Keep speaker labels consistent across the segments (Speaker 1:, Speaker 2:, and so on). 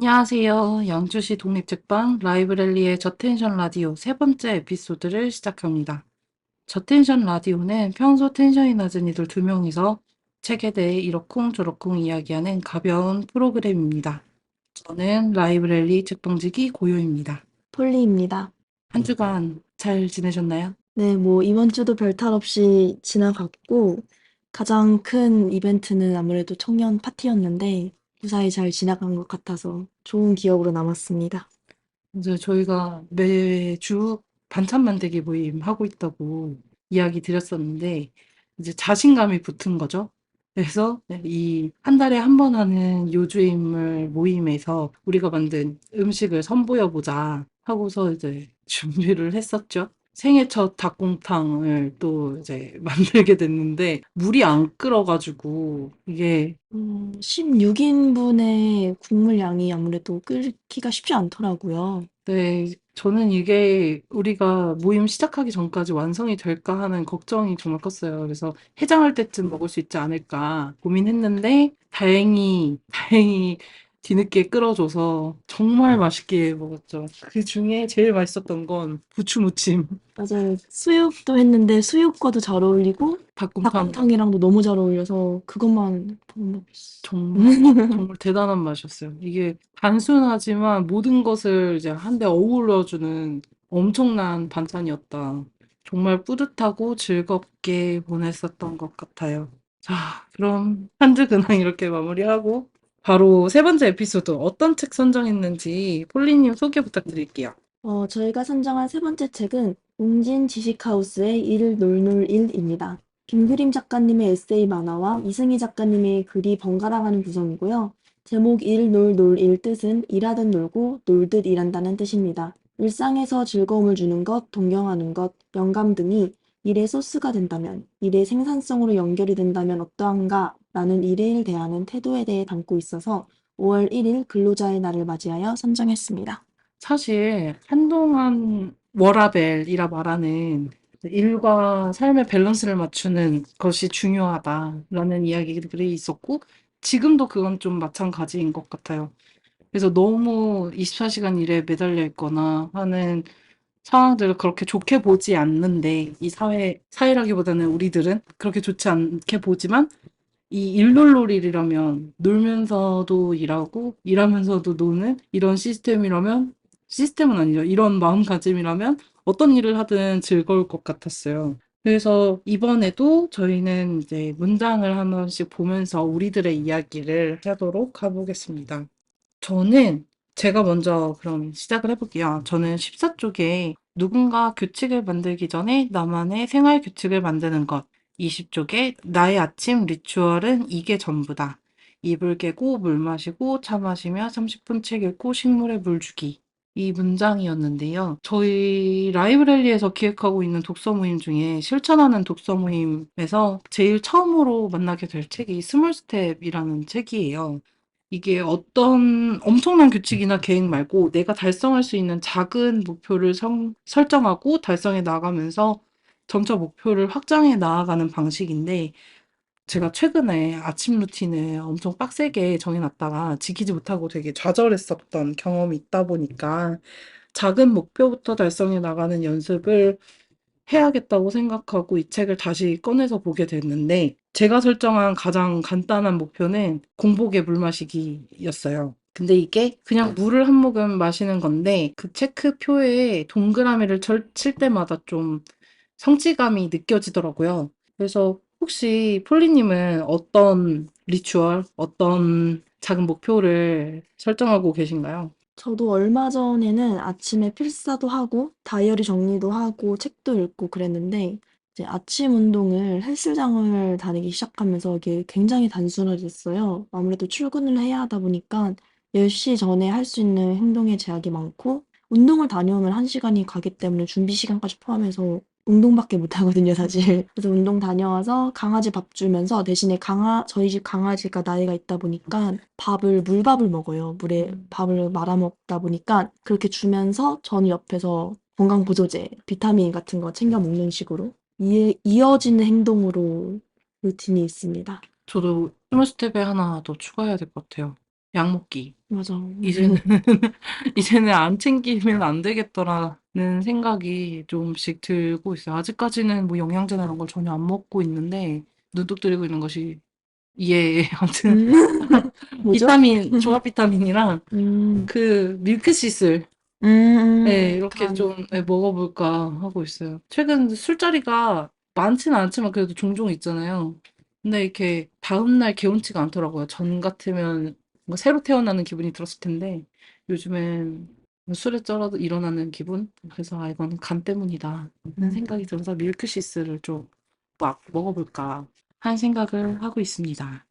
Speaker 1: 안녕하세요. 양주시 독립책방 라이브러리의 저텐션 라디오 세 번째 에피소드를 시작합니다. 저텐션 라디오는 평소 텐션이 낮은 이들 두 명이서 책에 대해 이러쿵저러쿵 이야기하는 가벼운 프로그램입니다. 저는 라이브러리 책방지기 고요입니다.
Speaker 2: 폴리입니다.
Speaker 1: 한 주간 잘 지내셨나요?
Speaker 2: 네, 이번 주도 별탈 없이 지나갔고, 가장 큰 이벤트는 아무래도 청년 파티였는데, 무사히 잘 지나간 것 같아서 좋은 기억으로 남았습니다.
Speaker 1: 이제 저희가 매주 반찬 만들기 모임 하고 있다고 이야기 드렸었는데, 이제 자신감이 붙은 거죠. 그래서 이 한 달에 한 번 하는 요주인물 모임에서 우리가 만든 음식을 선보여 보자 하고서 이제 준비를 했었죠. 생애 첫 닭곰탕을 또 이제 만들게 됐는데, 물이 안 끓어가지고, 이게
Speaker 2: 16인분의 국물 양이 아무래도 끓기가 쉽지 않더라고요.
Speaker 1: 네. 저는 이게 우리가 모임 시작하기 전까지 완성이 될까 하는 걱정이 정말 컸어요. 그래서 '해장할 때쯤 먹을 수 있지 않을까.' 고민했는데 다행히 뒤늦게 끓어 줘서 정말 맛있게 먹었죠. 그중에 제일 맛있었던 건 부추무침,
Speaker 2: 맞아요. 수육도 했는데 수육과도 잘 어울리고,
Speaker 1: 닭곰탕.
Speaker 2: 닭곰탕이랑도 너무 잘 어울려서 그것만 못 먹었어.
Speaker 1: 정말, 정말 대단한 맛이었어요. 이게 단순하지만 모든 것을 이제 한데 어우러 주는 엄청난 반찬이었다. 정말 뿌듯하고 즐겁게 보냈었던 것 같아요. 자, 그럼 한 주 근황 이렇게 마무리하고 바로 세 번째 에피소드 어떤 책 선정했는지 폴리님 소개 부탁드릴게요.
Speaker 2: 저희가 선정한 세 번째 책은 웅진 지식하우스의 일놀놀일입니다. 김그림 작가님의 에세이 만화와 이승희 작가님의 글이 번갈아가는 구성이고요. 제목 일놀놀일 뜻은 일하듯 놀고 놀듯 일한다는 뜻입니다. 일상에서 즐거움을 주는 것, 동경하는 것, 영감 등이 일의 소스가 된다면, 일의 생산성으로 연결이 된다면 어떠한가? 라는 일에 일 대하는 태도에 대해 담고 있어서 5월 1일 근로자의 날을 맞이하여 선정했습니다.
Speaker 1: 사실 한동안 워라밸이라 말하는 일과 삶의 밸런스를 맞추는 것이 중요하다라는 이야기들이 있었고 지금도 그건 좀 마찬가지인 것 같아요. 그래서 너무 24시간 일에 매달려 있거나 하는 상황들을 그렇게 좋게 보지 않는데 이 사회라기보다는 우리들은 그렇게 좋지 않게 보지만 이 일놀놀이라면 놀면서도 일하고 일하면서도 노는 이런 시스템이라면 시스템은 아니죠. 이런 마음가짐이라면 어떤 일을 하든 즐거울 것 같았어요. 그래서 이번에도 저희는 이제 문장을 한 번씩 보면서 우리들의 이야기를 하도록 가보겠습니다. 저는 제가 먼저 그럼 시작을 해볼게요. 저는 14쪽에 누군가 규칙을 만들기 전에 나만의 생활 규칙을 만드는 것. 20쪽에 나의 아침 리추얼은 이게 전부다. 이불 깨고 물 마시고 차 마시며 30분 책 읽고 식물에 물 주기. 이 문장이었는데요. 저희 라이브러리에서 기획하고 있는 독서 모임 중에 실천하는 독서 모임에서 제일 처음으로 만나게 될 책이 스몰 스텝이라는 책이에요. 이게 어떤 엄청난 규칙이나 계획 말고 내가 달성할 수 있는 작은 목표를 설정하고 달성해 나가면서 점차 목표를 확장해 나아가는 방식인데 제가 최근에 아침 루틴을 엄청 빡세게 정해놨다가 지키지 못하고 되게 좌절했었던 경험이 있다 보니까 작은 목표부터 달성해 나가는 연습을 해야겠다고 생각하고 이 책을 다시 꺼내서 보게 됐는데 제가 설정한 가장 간단한 목표는 공복에 물 마시기였어요. 근데 이게 그냥 물을 한 모금 마시는 건데 그 체크표에 동그라미를 칠 때마다 좀 성취감이 느껴지더라고요. 그래서 혹시 폴리님은 어떤 리추얼, 어떤 작은 목표를 설정하고 계신가요?
Speaker 2: 저도 얼마 전에는 아침에 필사도 하고 다이어리 정리도 하고 책도 읽고 그랬는데 이제 아침 운동을 헬스장을 다니기 시작하면서 이게 굉장히 단순해졌어요. 아무래도 출근을 해야 하다 보니까 10시 전에 할 수 있는 행동의 제약이 많고 운동을 다녀오면 1시간이 가기 때문에 준비 시간까지 포함해서 운동밖에 못 하거든요, 사실. 그래서 운동 다녀와서 강아지 밥 주면서 대신에 저희 집 강아지가 나이가 있다 보니까 물밥을 먹어요. 물에 밥을 말아 먹다 보니까 그렇게 주면서 저는 옆에서 건강보조제, 비타민 같은 거 챙겨 먹는 식으로 이어지는 행동으로 루틴이 있습니다.
Speaker 1: 저도 스몰 스텝에 하나 더 추가해야 될 것 같아요. 약 먹기.
Speaker 2: 맞아.
Speaker 1: 이제는 이제는 안 챙기면 안 되겠더라는 생각이 좀씩 들고 있어요. 아직까지는 뭐 영양제나 이런 걸 전혀 안 먹고 있는데 눈독 들이고 있는 것이 이에 아무튼
Speaker 2: 음, 뭐죠?
Speaker 1: 비타민, 종합 비타민이랑
Speaker 2: 음,
Speaker 1: 그 밀크시슬 이렇게
Speaker 2: 단,
Speaker 1: 좀 먹어볼까 하고 있어요. 최근 술자리가 많지는 않지만 그래도 종종 있잖아요. 근데 이렇게 다음날 개운치가 않더라고요. 전 같으면 뭔가 새로 태어나는 기분이 들었을 텐데 요즘엔 술에 쩔어도 일어나는 기분? 그래서 아, 이건 간 때문이다 하는 생각이 들어서 밀크시스를 좀 막 먹어볼까 하는 생각을 하고 있습니다.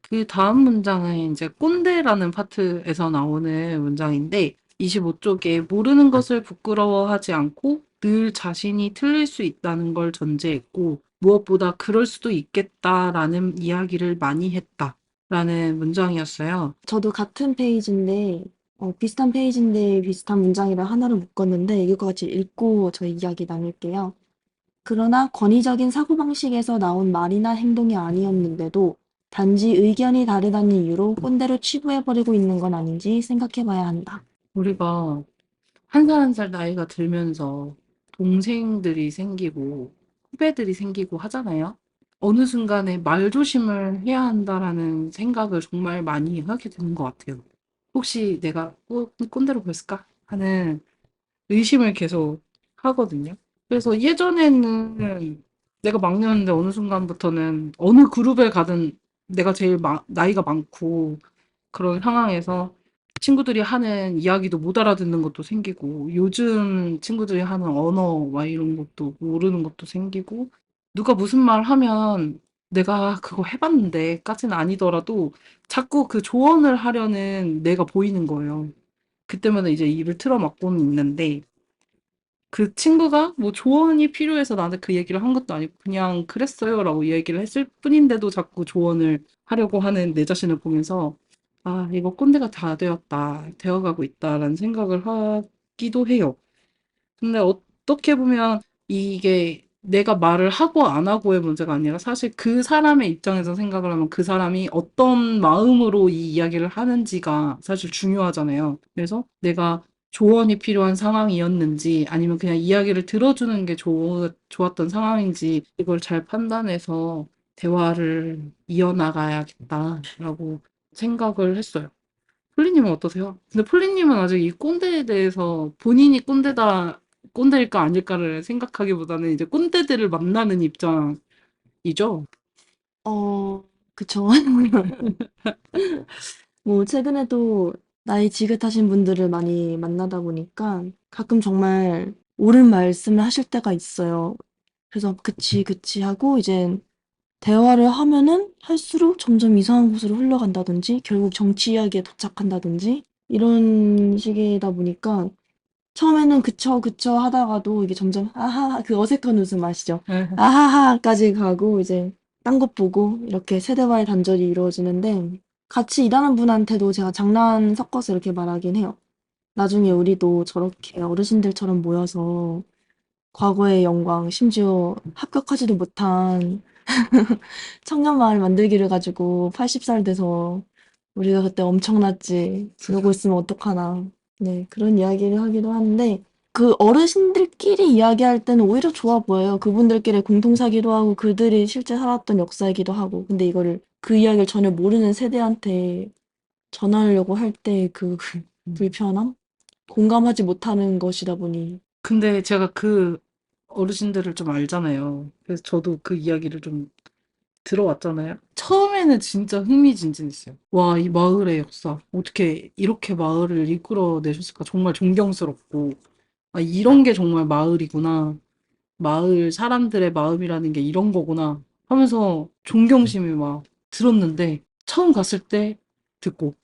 Speaker 1: 그 다음 문장은 이제 꼰대라는 파트에서 나오는 문장인데 25쪽에 모르는 것을 부끄러워하지 않고 늘 자신이 틀릴 수 있다는 걸 전제했고 무엇보다 그럴 수도 있겠다라는 이야기를 많이 했다라는 문장이었어요.
Speaker 2: 저도 같은 페이지인데, 비슷한 페이지인데 비슷한 문장이라 하나를 묶었는데, 이것과 같이 읽고 저희 이야기 나눌게요. 그러나 권위적인 사고방식에서 나온 말이나 행동이 아니었는데도 단지 의견이 다르다는 이유로 꼰대로 치부해버리고 있는 건 아닌지 생각해봐야 한다.
Speaker 1: 우리가 한 살 한 살 나이가 들면서 동생들이 생기고 후배들이 생기고 하잖아요. 어느 순간에 말조심을 해야 한다라는 생각을 정말 많이 하게 되는 것 같아요. 혹시 내가 꼰대로 보였을까? 하는 의심을 계속 하거든요. 그래서 예전에는 내가 막내였는데 어느 순간부터는 어느 그룹에 가든 내가 제일 나이가 많고 그런 상황에서 친구들이 하는 이야기도 못 알아듣는 것도 생기고 요즘 친구들이 하는 언어 막 이런 것도 모르는 것도 생기고 누가 무슨 말 하면 내가 그거 해봤는데까지는 아니더라도 자꾸 그 조언을 하려는 내가 보이는 거예요. 그때마다 이제 입을 틀어막고는 있는데 그 친구가 뭐 조언이 필요해서 나한테 그 얘기를 한 것도 아니고 그냥 그랬어요라고 얘기를 했을 뿐인데도 자꾸 조언을 하려고 하는 내 자신을 보면서 아, 이거 꼰대가 다 되었다, 되어가고 있다라는 생각을 하기도 해요. 근데 어떻게 보면 이게 내가 말을 하고 안 하고의 문제가 아니라 사실 그 사람의 입장에서 생각을 하면 그 사람이 어떤 마음으로 이 이야기를 하는지가 사실 중요하잖아요. 그래서 내가 조언이 필요한 상황이었는지 아니면 그냥 이야기를 들어주는 게 좋았던 상황인지 이걸 잘 판단해서 대화를 이어나가야겠다라고 생각을 했어요. 폴리님은 어떠세요? 근데 폴리님은 아직 이 꼰대에 대해서 본인이 꼰대일까 아닐까를 생각하기보다는 이제 꼰대들을 만나는 입장이죠?
Speaker 2: 그쵸. 뭐, 최근에도 나이 지긋하신 분들을 많이 만나다 보니까 가끔 정말 옳은 말씀을 하실 때가 있어요. 그래서 그치, 그치 하고 이제 대화를 하면은 할수록 점점 이상한 곳으로 흘러간다든지 결국 정치 이야기에 도착한다든지 이런 식이다 보니까 처음에는 그쵸, 그쵸 하다가도 이게 점점 아하하 그 어색한 웃음 아시죠? 아하하까지 가고 이제 딴 것 보고 이렇게 세대와의 단절이 이루어지는데 같이 일하는 분한테도 제가 장난 섞어서 이렇게 말하긴 해요. 나중에 우리도 저렇게 어르신들처럼 모여서 과거의 영광, 심지어 합격하지도 못한 청년마을 만들기를 가지고 80살 돼서 우리가 그때 엄청났지. 이러고 있으면 어떡하나. 네, 그런 이야기를 하기도 하는데 그 어르신들끼리 이야기할 때는 오히려 좋아 보여요. 그분들끼리 공통사기도 하고 그들이 실제 살았던 역사이기도 하고. 근데 이거를 그 이야기를 전혀 모르는 세대한테 전하려고 할 때 그 불편함? 공감하지 못하는 것이다 보니.
Speaker 1: 근데 제가 그 어르신들을 좀 알잖아요. 그래서 저도 그 이야기를 좀 들어왔잖아요. 처음에는 진짜 흥미진진했어요. 와, 이 마을의 역사. 어떻게 이렇게 마을을 이끌어내셨을까? 정말 존경스럽고. 아, 이런 게 정말 마을이구나. 마을 사람들의 마음이라는 게 이런 거구나 하면서 존경심이 막 들었는데 처음 갔을 때 듣고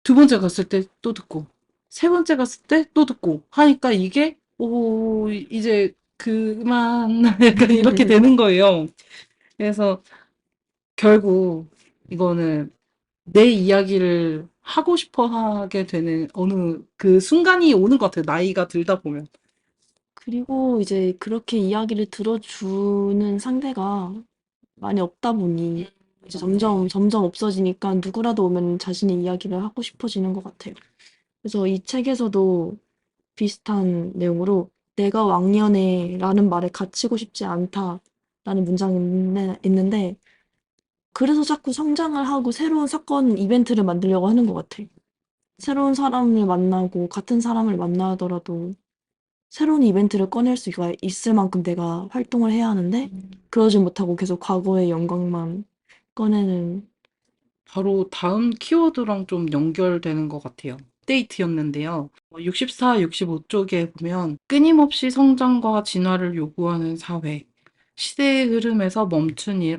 Speaker 1: 두 번째 갔을 때 또 듣고 세 번째 갔을 때 또 듣고 하니까 이게 오 이제 그만 약간 이렇게 되는 거예요. 그래서 결국 이거는 내 이야기를 하고 싶어 하게 되는 어느 그 순간이 오는 것 같아요. 나이가 들다 보면.
Speaker 2: 그리고 이제 그렇게 이야기를 들어주는 상대가 많이 없다 보니 이제 점점 없어지니까 누구라도 오면 자신의 이야기를 하고 싶어지는 것 같아요. 그래서 이 책에서도 비슷한 내용으로 내가 왕년에라는 말에 갇히고 싶지 않다라는 문장이 있는데 그래서 자꾸 성장을 하고 새로운 사건 이벤트를 만들려고 하는 것 같아. 새로운 사람을 만나고 같은 사람을 만나더라도 새로운 이벤트를 꺼낼 수가 있을 만큼 내가 활동을 해야 하는데 그러지 못하고 계속 과거의 영광만 꺼내는.
Speaker 1: 바로 다음 키워드랑 좀 연결되는 것 같아요. 업데이트였는데요. 64, 65쪽에 보면 끊임없이 성장과 진화를 요구하는 사회, 시대의 흐름에서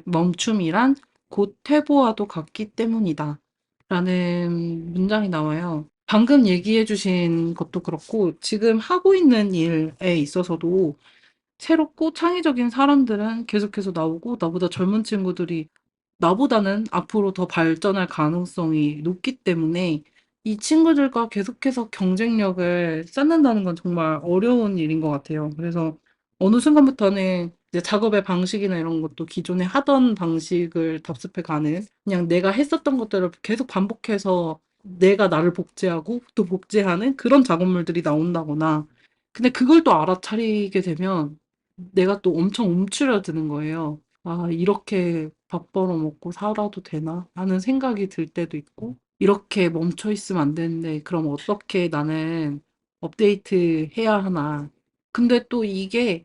Speaker 1: 멈춤이란 곧 퇴보와도 같기 때문이다. 라는 문장이 나와요. 방금 얘기해 주신 것도 그렇고, 지금 하고 있는 일에 있어서도 새롭고 창의적인 사람들은 계속해서 나오고, 나보다 젊은 친구들이 나보다는 앞으로 더 발전할 가능성이 높기 때문에 이 친구들과 계속해서 경쟁력을 쌓는다는 건 정말 어려운 일인 것 같아요. 그래서 어느 순간부터는 이제 작업의 방식이나 이런 것도 기존에 하던 방식을 답습해 가는 그냥 내가 했었던 것들을 계속 반복해서 내가 나를 복제하고 또 복제하는 그런 작업물들이 나온다거나 근데 그걸 또 알아차리게 되면 내가 또 엄청 움츠러드는 거예요. '아 이렇게 밥 벌어 먹고 살아도 되나?' 하는 생각이 들 때도 있고 '이렇게 멈춰 있으면 안 되는데 그럼 어떻게 나는 업데이트해야 하나.' 근데 또 이게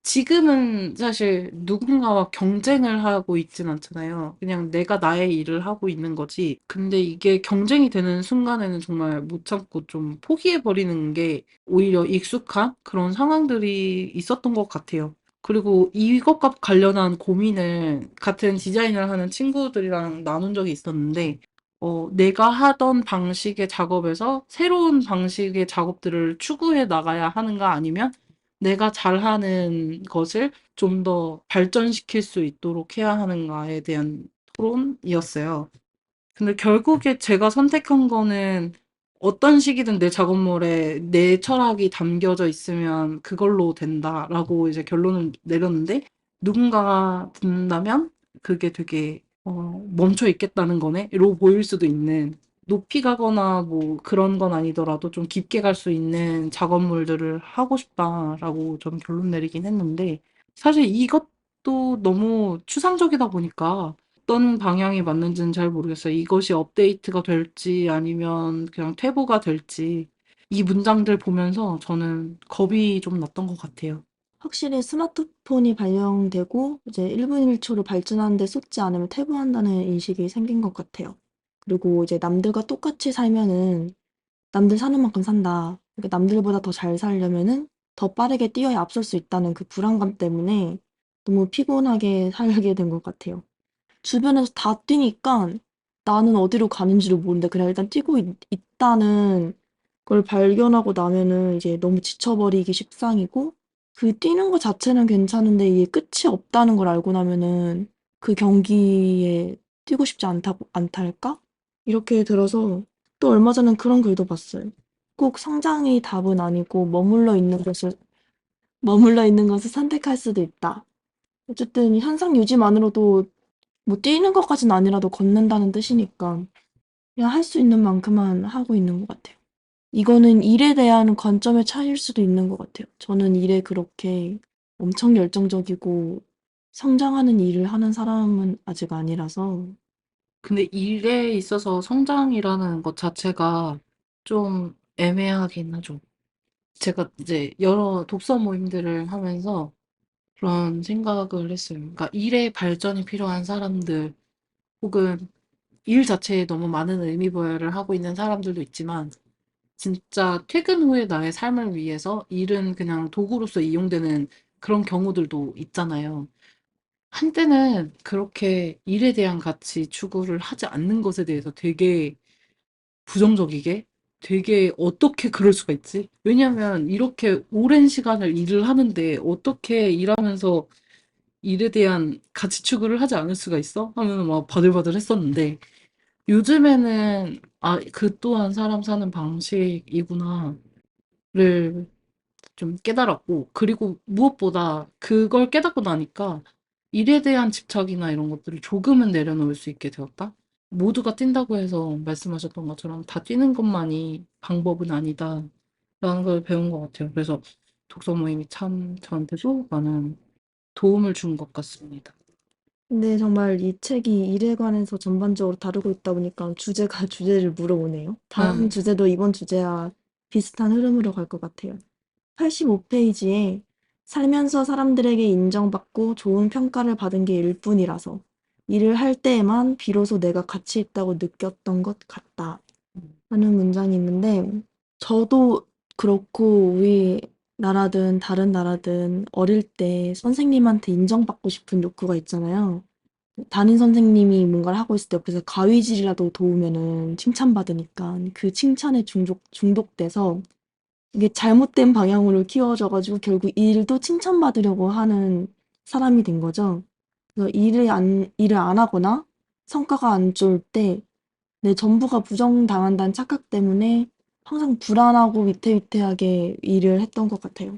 Speaker 1: 지금은 사실 누군가와 경쟁을 하고 있진 않잖아요. 그냥 내가 나의 일을 하고 있는 거지. 근데 이게 경쟁이 되는 순간에는 정말 못 참고 좀 포기해 버리는 게 오히려 익숙한 그런 상황들이 있었던 것 같아요. 그리고 이것과 관련한 고민을 같은 디자인을 하는 친구들이랑 나눈 적이 있었는데, 내가 하던 방식의 작업에서 새로운 방식의 작업들을 추구해 나가야 하는가 아니면 내가 잘하는 것을 좀 더 발전시킬 수 있도록 해야 하는가에 대한 토론이었어요. 근데 결국에 제가 선택한 거는 어떤 식이든 내 작업물에 내 철학이 담겨져 있으면 그걸로 된다라고 이제 결론을 내렸는데 누군가가 듣는다면 그게 되게 멈춰 있겠다는 거네로 보일 수도 있는 높이 가거나 뭐 그런 건 아니더라도 좀 깊게 갈 수 있는 작업물들을 하고 싶다라고 좀 결론 내리긴 했는데 사실 이것도 너무 추상적이다 보니까 어떤 방향이 맞는지는 잘 모르겠어요. 이것이 업데이트가 될지 아니면 그냥 퇴보가 될지. 이 문장들 보면서 저는 겁이 좀 났던 것 같아요.
Speaker 2: 확실히 스마트폰이 발명되고 이제 1분 1초로 발전하는 데 쏟지 않으면 퇴보한다는 인식이 생긴 것 같아요. 그리고 이제 남들과 똑같이 살면은 남들 사는 만큼 산다. 그러니까 남들보다 더 잘 살려면은 더 빠르게 뛰어야 앞설 수 있다는 그 불안감 때문에 너무 피곤하게 살게 된 것 같아요. 주변에서 다 뛰니까 나는 어디로 가는지를 모르는데 그냥 일단 뛰고 있다는 걸 발견하고 나면은 이제 너무 지쳐버리기 십상이고 그 뛰는 것 자체는 괜찮은데 이게 끝이 없다는 걸 알고 나면은 그 경기에 뛰고 싶지 않달까? 이렇게 들어서 또 얼마 전엔 그런 글도 봤어요. 꼭 성장이 답은 아니고 머물러 있는 것을 선택할 수도 있다. 어쨌든 현상 유지만으로도 뭐 뛰는 것까진 아니라도 걷는다는 뜻이니까 그냥 할 수 있는 만큼만 하고 있는 것 같아요. 이거는 일에 대한 관점의 차이일 수도 있는 것 같아요. 저는 일에 그렇게 엄청 열정적이고 성장하는 일을 하는 사람은 아직 아니라서.
Speaker 1: 근데 일에 있어서 성장이라는 것 자체가 좀 애매하긴 하죠. 제가 이제 여러 독서 모임들을 하면서 그런 생각을 했어요. 그러니까 일에 발전이 필요한 사람들 혹은 일 자체에 너무 많은 의미 부여를 하고 있는 사람들도 있지만 진짜 퇴근 후에 나의 삶을 위해서 일은 그냥 도구로서 이용되는 그런 경우들도 있잖아요. 한때는 그렇게 일에 대한 가치 추구를 하지 않는 것에 대해서 되게 부정적이게 되게 '어떻게 그럴 수가 있지?' 왜냐면 이렇게 오랜 시간을 일을 하는데 '어떻게 일하면서 일에 대한 가치 추구를 하지 않을 수가 있어?' 하면서 막 바들바들했었는데 요즘에는 '아 그 또한 사람 사는 방식이구나.'를 좀 깨달았고 그리고 무엇보다 그걸 깨닫고 나니까 일에 대한 집착이나 이런 것들을 조금은 내려놓을 수 있게 되었다. 모두가 뛴다고 해서 말씀하셨던 것처럼 다 뛰는 것만이 방법은 아니다. 라는 걸 배운 것 같아요. 그래서 독서 모임이 참 저한테도 많은 도움을 준 것 같습니다.
Speaker 2: 근데 정말 이 책이 일에 관해서 전반적으로 다루고 있다 보니까 주제가 주제를 물어오네요. 다음
Speaker 1: 아,
Speaker 2: 주제도 이번 주제와 비슷한 흐름으로 갈 것 같아요. 85페이지에 살면서 사람들에게 인정받고 좋은 평가를 받은 게 일뿐이라서 일을 할 때에만 비로소 내가 가치 있다고 느꼈던 것 같다. 하는 문장이 있는데 저도 그렇고 우리나라든 다른 나라든 어릴 때 선생님한테 인정받고 싶은 욕구가 있잖아요. 담임 선생님이 뭔가를 하고 있을 때 옆에서 가위질이라도 도우면은 칭찬받으니까 그 칭찬에 중독돼서 이게 잘못된 방향으로 키워져 가지고 결국 일도 칭찬받으려고 하는 사람이 된 거죠. 그래서 일을 안 하거나 성과가 안 좋을 때 내 전부가 부정당한다는 착각 때문에 항상 불안하고 위태위태하게 일을 했던 것 같아요.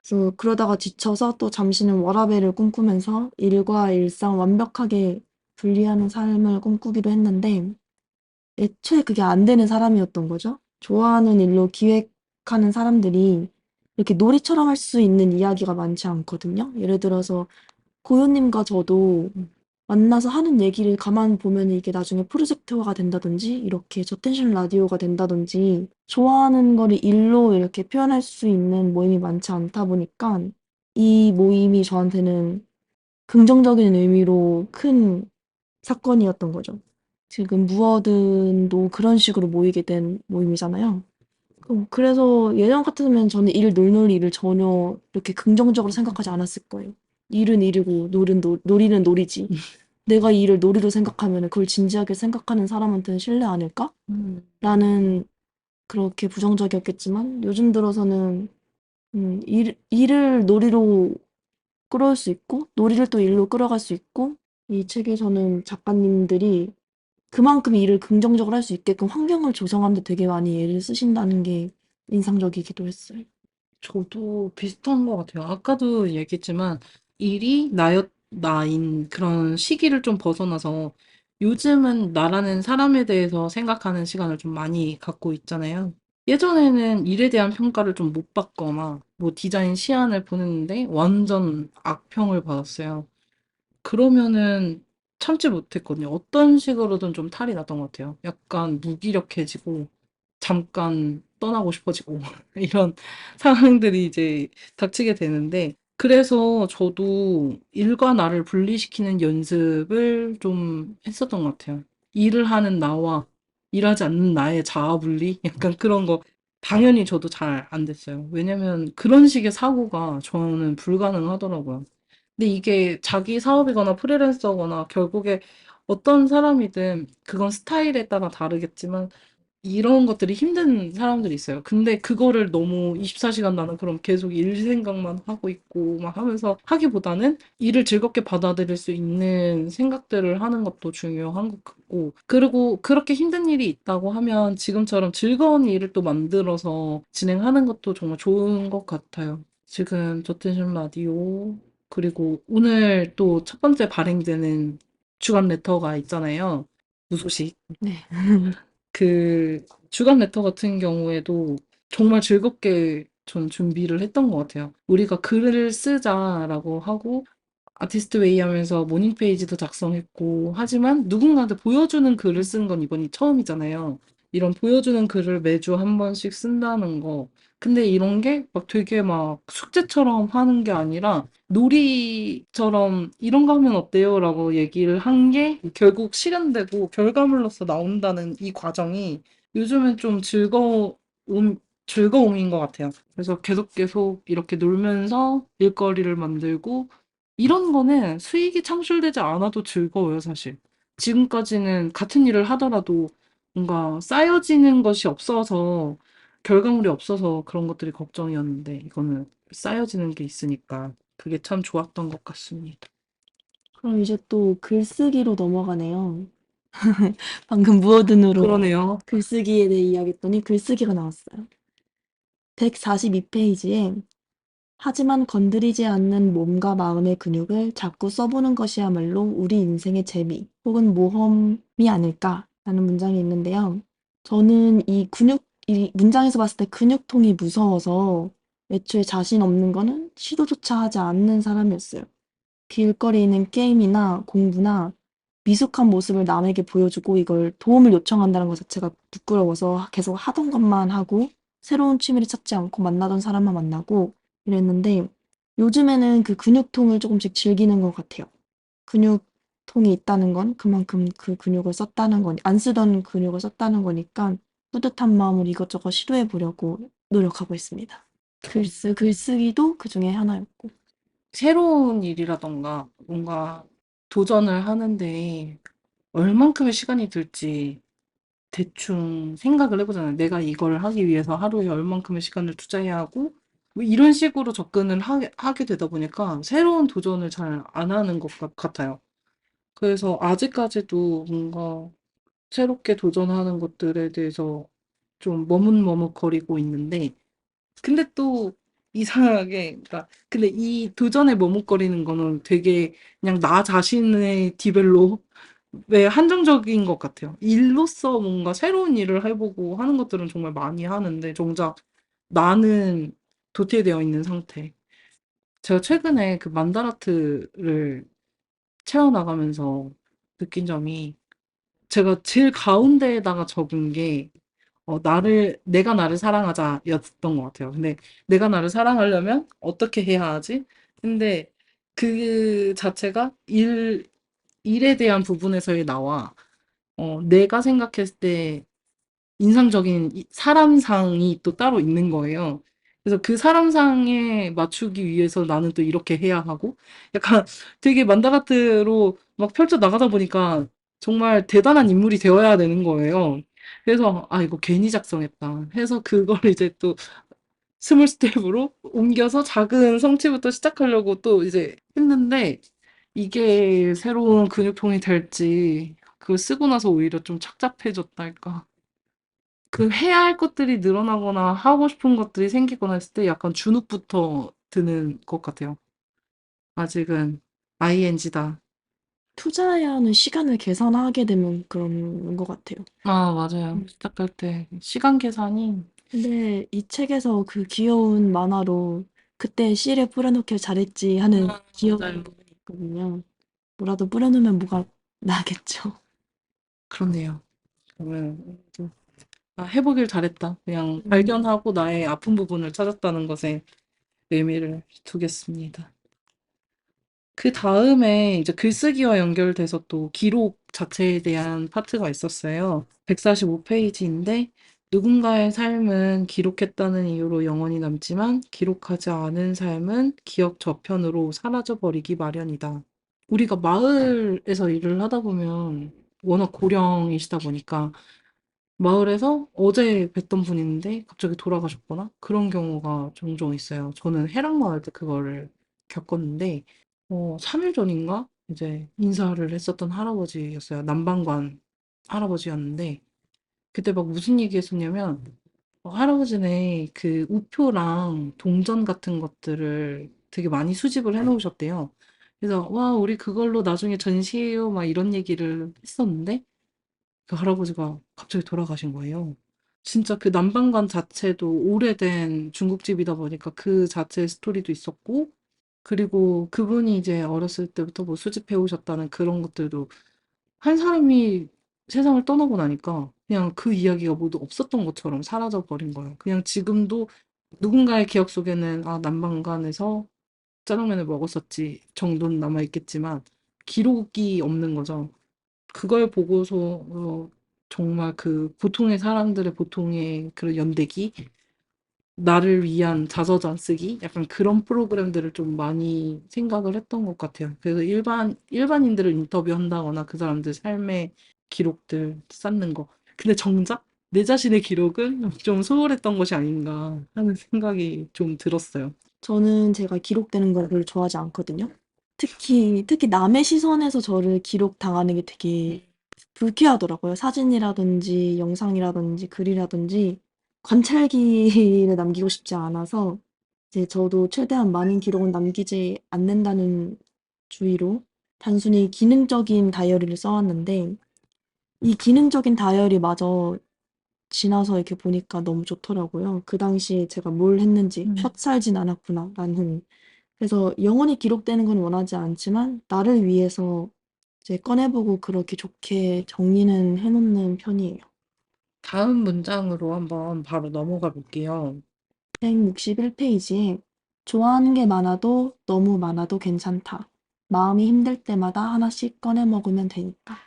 Speaker 2: 그래서 그러다가 지쳐서 또 잠시는 워라밸을 꿈꾸면서 일과 일상 완벽하게 분리하는 삶을 꿈꾸기도 했는데 애초에 그게 안 되는 사람이었던 거죠. 좋아하는 일로 기획하는 사람들이 이렇게 놀이처럼 할 수 있는 이야기가 많지 않거든요. 예를 들어서 고요님과 저도 만나서 하는 얘기를 가만 보면 이게 나중에 프로젝트화가 된다든지 이렇게 저텐션 라디오가 된다든지 좋아하는 거를 일로 이렇게 표현할 수 있는 모임이 많지 않다 보니까 이 모임이 저한테는 긍정적인 의미로 큰 사건이었던 거죠. 지금 무어든도 그런 식으로 모이게 된 모임이잖아요. 그래서 예전 같으면 저는 일 놀놀이 일을 전혀 이렇게 긍정적으로 생각하지 않았을 거예요. 일은 일이고 놀이는 놀이지. 내가 이 일을 놀이로 생각하면 그걸 진지하게 생각하는 사람한테는 실례 아닐까?
Speaker 1: 음,
Speaker 2: 라는 그렇게 부정적이었겠지만 요즘 들어서는 일을 놀이로 끌어올 수 있고 놀이를 또 일로 끌어갈 수 있고 이 책에서는 작가님들이 그만큼 일을 긍정적으로 할 수 있게끔 환경을 조성하는 데 되게 많이 애를 쓰신다는 게 인상적이기도 했어요.
Speaker 1: 저도 비슷한 것 같아요. 아까도 얘기했지만 일이 나인 그런 시기를 좀 벗어나서 요즘은 나라는 사람에 대해서 생각하는 시간을 좀 많이 갖고 있잖아요. 예전에는 일에 대한 평가를 좀 못 받거나 뭐 디자인 시안을 보냈는데 완전 악평을 받았어요. 그러면은 참지 못했거든요. 어떤 식으로든 좀 탈이 났던 것 같아요. 약간 무기력해지고 잠깐 떠나고 싶어지고 이런 상황들이 이제 닥치게 되는데 그래서 저도 일과 나를 분리시키는 연습을 좀 했었던 것 같아요. 일을 하는 나와 일하지 않는 나의 자아 분리? 약간 그런 거 당연히 저도 잘 안 됐어요. 왜냐면 그런 식의 사고가 저는 불가능하더라고요. 근데 이게 자기 사업이거나 프리랜서거나 결국에 어떤 사람이든 그건 스타일에 따라 다르겠지만 이런 것들이 힘든 사람들이 있어요. 근데 그거를 너무 24시간 나는 그럼 계속 일 생각만 하고 있고 막 하면서 하기보다는 일을 즐겁게 받아들일 수 있는 생각들을 하는 것도 중요한 것 같고 그리고 그렇게 힘든 일이 있다고 하면 지금처럼 즐거운 일을 또 만들어서 진행하는 것도 정말 좋은 것 같아요. 지금 저텐션 라디오 그리고 오늘 또 첫 번째 발행되는 주간 레터가 있잖아요. 무소식.
Speaker 2: 네.
Speaker 1: 그 주간 레터 같은 경우에도 정말 즐겁게 전 준비를 했던 것 같아요. 우리가 글을 쓰자라고 하고 아티스트 웨이 하면서 모닝 페이지도 작성했고 하지만 누군가한테 보여주는 글을 쓴 건 이번이 처음이잖아요. 이런 보여주는 글을 매주 한 번씩 쓴다는 거. 근데 이런 게 막 되게 막 숙제처럼 하는 게 아니라 놀이처럼 이런 거 하면 어때요? 라고 얘기를 한 게 결국 실현되고 결과물로서 나온다는 이 과정이 요즘은 좀 즐거움인 것 같아요. 그래서 계속 이렇게 놀면서 일거리를 만들고 이런 거는 수익이 창출되지 않아도 즐거워요, 사실. 지금까지는 같은 일을 하더라도 뭔가 쌓여지는 것이 없어서, 결과물이 없어서 그런 것들이 걱정이었는데, 이거는 쌓여지는 게 있으니까 그게 참 좋았던 것 같습니다.
Speaker 2: 그럼 이제 또 글쓰기로 넘어가네요. 방금 무어든으로
Speaker 1: 그러네요.
Speaker 2: 글쓰기에 대해 이야기했더니 글쓰기가 나왔어요. 142페이지에 하지만 건드리지 않는 몸과 마음의 근육을 자꾸 써보는 것이야말로 우리 인생의 재미 혹은 모험이 아닐까라는 문장이 있는데요. 저는 이 문장에서 봤을 때 근육통이 무서워서 애초에 자신 없는 거는 시도조차 하지 않는 사람이었어요. 길거리에 있는 게임이나 공부나 미숙한 모습을 남에게 보여주고 이걸 도움을 요청한다는 것 자체가 부끄러워서 계속 하던 것만 하고 새로운 취미를 찾지 않고 만나던 사람만 만나고 이랬는데 요즘에는 그 근육통을 조금씩 즐기는 것 같아요. 근육통이 있다는 건 그만큼 그 근육을 썼다는 거니, 안 쓰던 근육을 썼다는 거니까 뿌듯한 마음으로 이것저것 시도해 보려고 노력하고 있습니다. 글쓰기도 그 중에 하나였고.
Speaker 1: 새로운 일이라던가 뭔가 도전을 하는데 얼만큼의 시간이 들지 대충 생각을 해보잖아요. 내가 이걸 하기 위해서 하루에 얼만큼의 시간을 투자해야 하고, 뭐 이런 식으로 접근을 하게 되다 보니까 새로운 도전을 잘 안 하는 것 같아요. 그래서 아직까지도 뭔가 새롭게 도전하는 것들에 대해서 좀 머뭇머뭇거리고 있는데, 근데 또 이상하게, 그러니까, 근데 이 도전에 머뭇거리는 거는 되게 그냥 나 자신의 디벨롭에 한정적인 것 같아요. 일로서 뭔가 새로운 일을 해보고 하는 것들은 정말 많이 하는데, 정작 나는 도태되어 있는 상태. 제가 최근에 그 만다라트를 채워나가면서 느낀 점이, 제가 제일 가운데에다가 적은 게 내가 나를 사랑하자 였던 것 같아요. 근데 내가 나를 사랑하려면 어떻게 해야 하지? 근데 그 자체가 일에 대한 부분에서의 나와, 내가 생각했을 때 인상적인 사람상이 또 따로 있는 거예요. 그래서 그 사람상에 맞추기 위해서 나는 또 이렇게 해야 하고, 약간 되게 만다라트로 막 펼쳐 나가다 보니까 정말 대단한 인물이 되어야 되는 거예요. 그래서, 아, 이거 괜히 작성했다 해서 그걸 이제 또 스몰 스텝으로 옮겨서 작은 성취부터 시작하려고 또 이제 했는데, 이게 새로운 근육통이 될지, 그걸 쓰고 나서 오히려 좀 착잡해졌달까. 그 해야 할 것들이 늘어나거나 하고 싶은 것들이 생기거나 했을 때 약간 주눅부터 드는 것 같아요. 아직은 ING다.
Speaker 2: 투자해야 하는 시간을 계산하게 되면 그런 것 같아요.
Speaker 1: 아, 맞아요.
Speaker 2: 음.
Speaker 1: 시작할 때 시간 계산이.
Speaker 2: 근데 이 책에서 그 귀여운 만화로 그때 씨를 뿌려놓길 잘했지 하는
Speaker 1: 아,
Speaker 2: 귀여운
Speaker 1: 맞아요.
Speaker 2: 부분이 있거든요. 뭐라도 뿌려놓으면 뭐가 나겠죠.
Speaker 1: 그렇네요. 그러면 해보길 잘했다. 그냥
Speaker 2: 음.
Speaker 1: 발견하고 나의 아픈 부분을 찾았다는 것에 의미를 두겠습니다. 그 다음에 이제 글쓰기와 연결돼서 또 기록 자체에 대한 파트가 있었어요. 145페이지인데, 누군가의 삶은 기록했다는 이유로 영원히 남지만 기록하지 않은 삶은 기억 저편으로 사라져버리기 마련이다. 우리가 마을에서 일을 하다 보면 워낙 고령이시다 보니까 마을에서 어제 뵀던 분인데 갑자기 돌아가셨거나 그런 경우가 종종 있어요. 저는 해랑마을 때 그거를 겪었는데, 3일 전인가? 이제 인사를 했었던 할아버지였어요. 남방관 할아버지였는데, 그때 막 무슨 얘기 했었냐면, 할아버지네 그 우표랑 동전 같은 것들을 되게 많이 수집을 해놓으셨대요. 그래서, 와, 우리 그걸로 나중에 전시해요. 막 이런 얘기를 했었는데, 그 할아버지가 갑자기 돌아가신 거예요. 진짜 그 남방관 자체도 오래된 중국집이다 보니까 그 자체의 스토리도 있었고, 그리고 그분이 이제 어렸을 때부터 뭐 수집해 오셨다는 그런 것들도 한 사람이 세상을 떠나고 나니까 그냥 그 이야기가 모두 없었던 것처럼 사라져 버린 거예요. 그냥 지금도 누군가의 기억 속에는 아, 남방관에서 짜장면을 먹었었지 정도는 남아 있겠지만 기록이 없는 거죠. 그걸 보고서 정말 그 보통의 사람들의 보통의 그런 연대기, 나를 위한 자서전 쓰기, 약간 그런 프로그램들을 좀 많이 생각을 했던 것 같아요. 그래서 일반인들을 인터뷰한다거나 그 사람들 삶의 기록들 쌓는 거. 근데 정작 내 자신의 기록은 좀 소홀했던 것이 아닌가 하는 생각이 좀 들었어요.
Speaker 2: 저는 제가 기록되는 걸 별로 좋아하지 않거든요. 특히 남의 시선에서 저를 기록당하는 게 되게 불쾌하더라고요. 사진이라든지 영상이라든지 글이라든지 관찰기를 남기고 싶지 않아서 이제 저도 최대한 많은 기록은 남기지 않는다는 주의로 단순히 기능적인 다이어리를 써왔는데 이 기능적인 다이어리마저 지나서 이렇게 보니까 너무 좋더라고요. 그 당시에 제가 뭘 했는지
Speaker 1: 음.
Speaker 2: 헛 살진 않았구나라는. 그래서 영원히 기록되는 건 원하지 않지만 나를 위해서 이제 꺼내보고 그렇게 좋게 정리는 해놓는 편이에요.
Speaker 1: 다음 문장으로 한번 바로 넘어가 볼게요.
Speaker 2: 161페이지에 좋아하는 게 많아도 너무 많아도 괜찮다. 마음이 힘들 때마다 하나씩 꺼내 먹으면 되니까.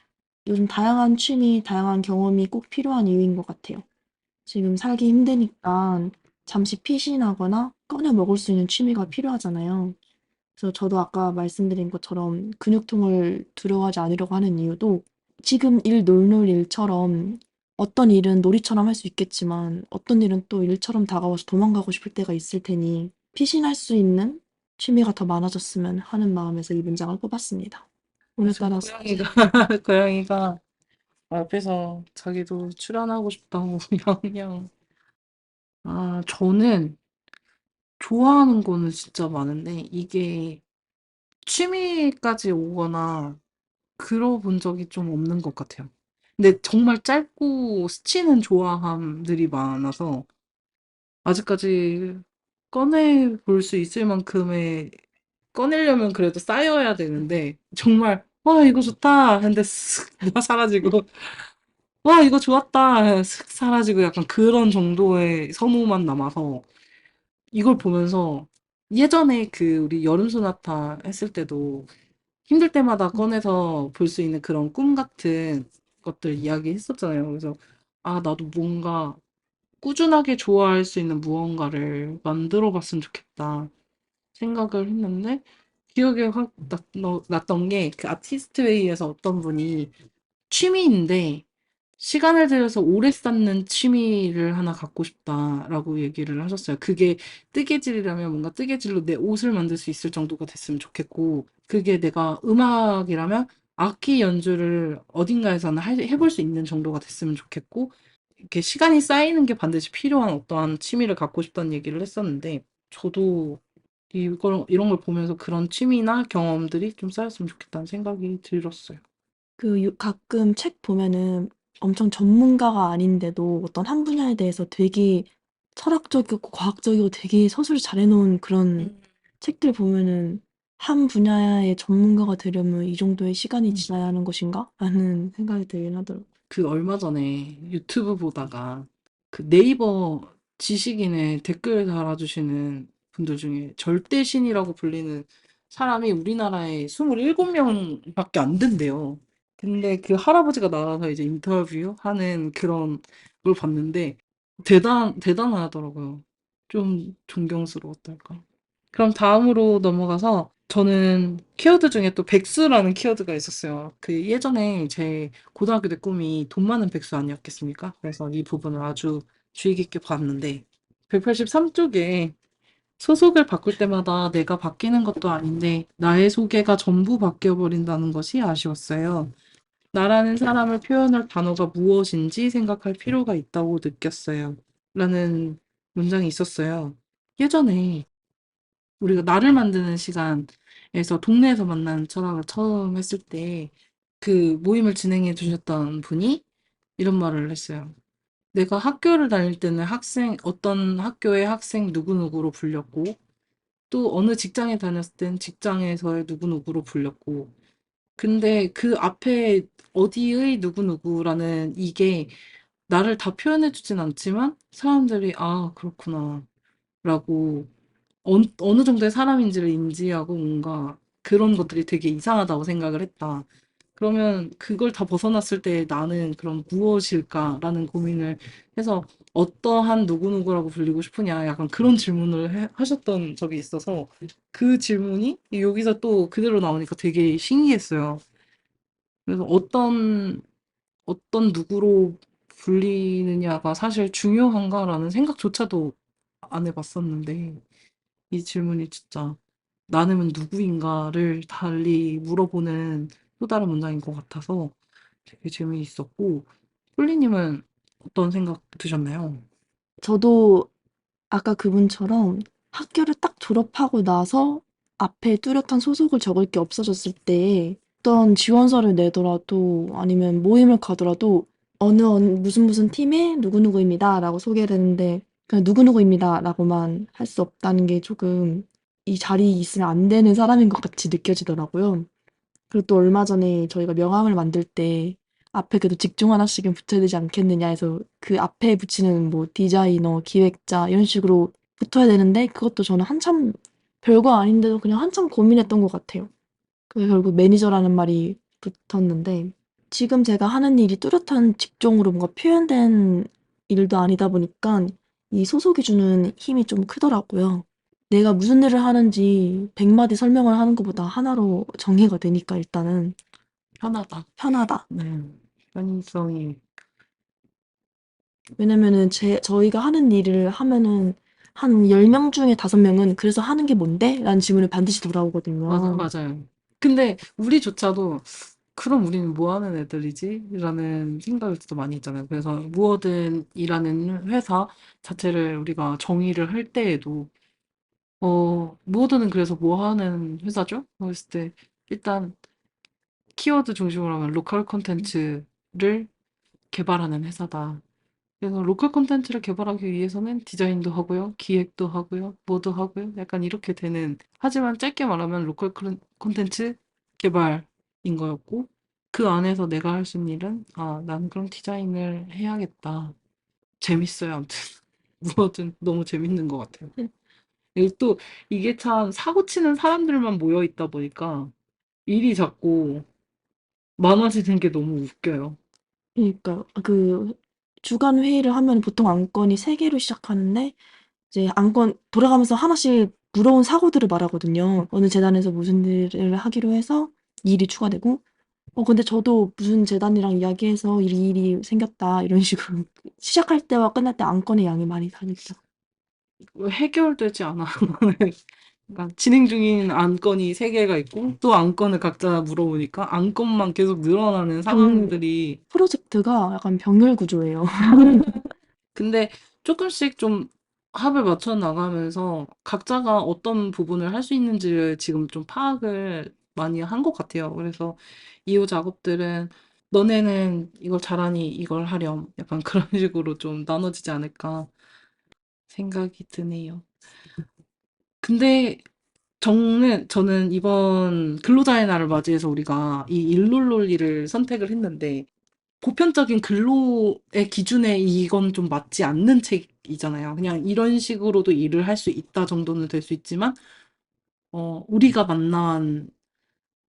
Speaker 2: 요즘 다양한 취미, 다양한 경험이 꼭 필요한 이유인 것 같아요. 지금 살기 힘드니까 잠시 피신하거나 꺼내 먹을 수 있는 취미가 필요하잖아요. 그래서 저도 아까 말씀드린 것처럼 근육통을 두려워하지 않으려고 하는 이유도 지금 일 놀놀 일처럼 어떤 일은 놀이처럼 할 수 있겠지만 어떤 일은 또 일처럼 다가와서 도망가고 싶을 때가 있을 테니 피신할 수 있는 취미가 더 많아졌으면 하는 마음에서 이 문장을 뽑았습니다.
Speaker 1: 지금
Speaker 2: 오늘따라
Speaker 1: 고양이가 고양이가 앞에서 자기도 출연하고 싶다고 양양. 아, 저는 좋아하는 거는 진짜 많은데 이게 취미까지 오거나 그러본 적이 좀 없는 것 같아요. 근데 정말 짧고 스치는 좋아함들이 많아서 아직까지 꺼내 볼 수 있을 만큼의 꺼내려면 그래도 쌓여야 되는데 정말 와 이거 좋다 했는데 쓱 사라지고 와 이거 좋았다 슥 사라지고 약간 그런 정도의 선호만 남아서 이걸 보면서 예전에 그 우리 여름 소나타 했을 때도 힘들 때마다 꺼내서 볼 수 있는 그런 꿈 같은 것들 이야기했었잖아요. 그래서 아 나도 뭔가 꾸준하게 좋아할 수 있는 무언가를 만들어 봤으면 좋겠다 생각을 했는데 기억에 확 났던 게 그 아티스트 웨이에서 어떤 분이 취미인데 시간을 들여서 오래 쌓는 취미를 하나 갖고 싶다라고 얘기를 하셨어요. 그게 뜨개질이라면 뭔가 뜨개질로 내 옷을 만들 수 있을 정도가 됐으면 좋겠고, 그게 내가 음악이라면 악기 연주를 어딘가에서는 해볼 수 있는 정도가 됐으면 좋겠고, 이렇게 시간이 쌓이는 게 반드시 필요한 어떠한 취미를 갖고 싶다는 얘기를 했었는데, 저도 이런 걸 보면서 그런 취미나 경험들이 좀 쌓였으면 좋겠다는 생각이 들었어요.
Speaker 2: 가끔 책 보면은 엄청 전문가가 아닌데도 어떤 한 분야에 대해서 되게 철학적이고 과학적이고 되게 서술을 잘 해놓은 그런
Speaker 1: 음.
Speaker 2: 책들 보면은 한 분야의 전문가가 되려면 이 정도의 시간이
Speaker 1: 음.
Speaker 2: 지나야 하는 것인가? 라는 생각이 들긴 하더라고요.
Speaker 1: 그 얼마 전에 유튜브 보다가 그 네이버 지식인에 댓글 달아주시는 분들 중에 절대신이라고 불리는 사람이 우리나라에 27명밖에 안 된대요. 근데 그 할아버지가 나와서 이제 인터뷰하는 그런 걸 봤는데 대단하더라고요. 좀 존경스러웠달까. 그럼 다음으로 넘어가서 저는 키워드 중에 또 백수라는 키워드가 있었어요. 그 예전에 제 고등학교 때 꿈이 돈 많은 백수 아니었겠습니까? 그래서 이 부분을 아주 주의 깊게 봤는데 183쪽에 소속을 바꿀 때마다 내가 바뀌는 것도 아닌데 나의 소개가 전부 바뀌어 버린다는 것이 아쉬웠어요. 나라는 사람을 표현할 단어가 무엇인지 생각할 필요가 있다고 느꼈어요. 라는 문장이 있었어요. 예전에 우리가 나를 만드는 시간에서 동네에서 만난 철학을 처음 했을 때 그 모임을 진행해 주셨던 분이 이런 말을 했어요. 내가 학교를 다닐 때는 어떤 학교의 학생 누구누구로 불렸고, 또 어느 직장에 다녔을 땐 직장에서의 누구누구로 불렸고, 근데 그 앞에 어디의 누구누구라는 이게 나를 다 표현해 주진 않지만 사람들이 아, 그렇구나. 라고 어느 정도의 사람인지를 인지하고 뭔가 그런 것들이 되게 이상하다고 생각을 했다. 그러면 그걸 다 벗어났을 때 나는 그럼 무엇일까라는 고민을 해서 어떠한 누구누구라고 불리고 싶으냐 약간 그런 질문을 하셨던 적이 있어서 그 질문이 여기서 또 그대로 나오니까 되게 신기했어요. 그래서 어떤 누구로 불리느냐가 사실 중요한가라는 생각조차도 안 해봤었는데 이 질문이 진짜 나는 누구인가를 달리 물어보는 또 다른 문장인 것 같아서 되게 재미있었고, 폴리님은 어떤 생각 드셨나요?
Speaker 2: 저도 아까 그분처럼 학교를 딱 졸업하고 나서 앞에 뚜렷한 소속을 적을 게 없어졌을 때 어떤 지원서를 내더라도 아니면 모임을 가더라도 무슨 무슨 팀의 누구누구입니다라고 소개를 했는데 그냥 누구누구입니다라고만 할 수 없다는 게 조금 이 자리에 있으면 안 되는 사람인 것 같이 느껴지더라고요. 그리고 또 얼마 전에 저희가 명함을 만들 때 앞에 그래도 직종 하나씩은 붙여야 되지 않겠느냐 해서 그 앞에 붙이는 뭐 디자이너, 기획자 이런 식으로 붙어야 되는데 그것도 저는 한참 별거 아닌데도 그냥 한참 고민했던 것 같아요. 그게 결국 매니저라는 말이 붙었는데 지금 제가 하는 일이 뚜렷한 직종으로 뭔가 표현된 일도 아니다 보니까 이 소속이 주는 힘이 좀 크더라고요. 내가 무슨 일을 하는지 100마디 설명을 하는 것보다 하나로 정리가 되니까 일단은
Speaker 1: 편하다.
Speaker 2: 편하다.
Speaker 1: 네. 편의성이
Speaker 2: 왜냐면은 저희가 하는 일을 하면은 한 10명 중에 5명은 그래서 하는 게 뭔데? 라는 질문을 반드시 돌아오거든요.
Speaker 1: 맞아요. 근데 우리조차도 그럼 우리는 뭐 하는 애들이지? 라는 생각을 또 많이 했잖아요. 그래서 무어든이라는 회사 자체를 우리가 정의를 할 때에도 무어든은 그래서 뭐 하는 회사죠? 그랬을 때 일단 키워드 중심으로 하면 로컬 콘텐츠를 개발하는 회사다. 그래서 로컬 콘텐츠를 개발하기 위해서는 디자인도 하고요, 기획도 하고요, 뭐도 하고요. 약간 이렇게 되는. 하지만 짧게 말하면 로컬 콘텐츠 개발인 거였고, 그 안에서 내가 할 수 있는 일은, 아, 난 그럼 디자인을 해야겠다. 재밌어요, 아무튼. 뭐든 너무 재밌는 것 같아요. 그리고 또 이게 참 사고 치는 사람들만 모여 있다 보니까 일이 자꾸 많아지는 게 너무 웃겨요.
Speaker 2: 그러니까요. 그 주간 회의를 하면 보통 안건이 3개로 시작하는데 이제 안건 돌아가면서 하나씩 물어온 사고들을 말하거든요. 어느 재단에서 무슨 일을 하기로 해서 이 일이 추가되고 근데 저도 무슨 재단이랑 이야기해서 이 일이 생겼다 이런 식으로 시작할 때와 끝날 때 안건의 양이 많이 다르죠.
Speaker 1: 해결되지 않아. 그러니까 진행 중인 안건이 3개가 있고 또 안건을 각자 물어보니까 안건만 계속 늘어나는
Speaker 2: 병
Speaker 1: 상황들이.
Speaker 2: 프로젝트가 약간 병렬 구조예요.
Speaker 1: 근데 조금씩 좀 합을 맞춰 나가면서 각자가 어떤 부분을 할 수 있는지를 지금 좀 파악을 많이 한 것 같아요. 그래서 이후 작업들은 너네는 이걸 잘하니 이걸 하렴. 약간 그런 식으로 좀 나눠지지 않을까 생각이 드네요. 근데 저는 이번 근로자의 날을 맞이해서 우리가 이 일놀놀이를 선택을 했는데 보편적인 근로의 기준에 이건 좀 맞지 않는 책이잖아요. 그냥 이런 식으로도 일을 할 수 있다 정도는 될 수 있지만 우리가 만난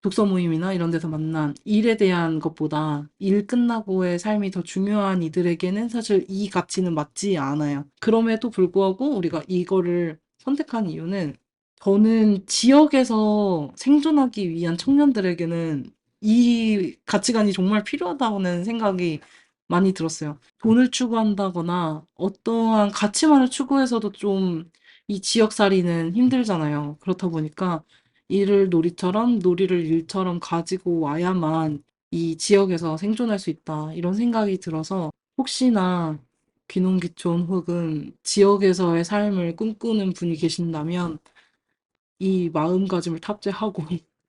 Speaker 1: 독서 모임이나 이런 데서 만난 일에 대한 것보다 일 끝나고의 삶이 더 중요한 이들에게는 사실 이 가치는 맞지 않아요. 그럼에도 불구하고 우리가 이거를 선택한 이유는 저는 지역에서 생존하기 위한 청년들에게는 이 가치관이 정말 필요하다는 생각이 많이 들었어요. 돈을 추구한다거나 어떠한 가치만을 추구해서도 좀 이 지역살이는 힘들잖아요. 그렇다 보니까 일을 놀이처럼, 놀이를 일처럼 가지고 와야만 이 지역에서 생존할 수 있다. 이런 생각이 들어서 혹시나 귀농귀촌 혹은 지역에서의 삶을 꿈꾸는 분이 계신다면 이 마음가짐을 탑재하고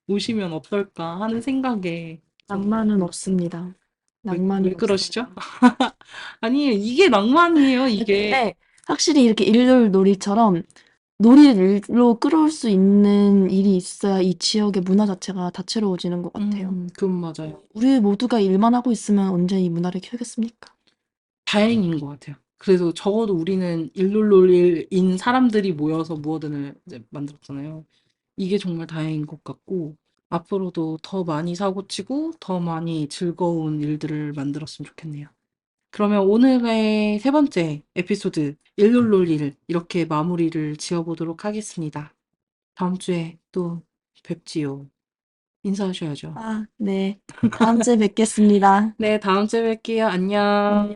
Speaker 1: 오시면 어떨까 하는 생각에 저는
Speaker 2: 낭만은
Speaker 1: 들었어요.
Speaker 2: 없습니다.
Speaker 1: 왜
Speaker 2: 낭만은
Speaker 1: 그러시죠?
Speaker 2: 없습니다.
Speaker 1: 아니, 이게 낭만이에요, 이게.
Speaker 2: 근데 확실히 이렇게 일놀놀이처럼 놀이를 일로 끌어올 수 있는 일이 있어야 이 지역의 문화 자체가 다채로워지는 것 같아요.
Speaker 1: 그건 맞아요.
Speaker 2: 우리 모두가 일만 하고 있으면 언제 이 문화를 키우겠습니까?
Speaker 1: 다행인 것 같아요. 그래서 적어도 우리는 일놀놀인 사람들이 모여서 무어든을 이제 만들었잖아요. 이게 정말 다행인 것 같고, 앞으로도 더 많이 사고치고, 더 많이 즐거운 일들을 만들었으면 좋겠네요. 그러면 오늘의 3번째 에피소드, 일놀놀일, 이렇게 마무리를 지어보도록 하겠습니다. 다음 주에 또 뵙지요. 인사하셔야죠.
Speaker 2: 아, 네. 다음 주에 뵙겠습니다.
Speaker 1: 네, 다음 주에 뵐게요. 안녕.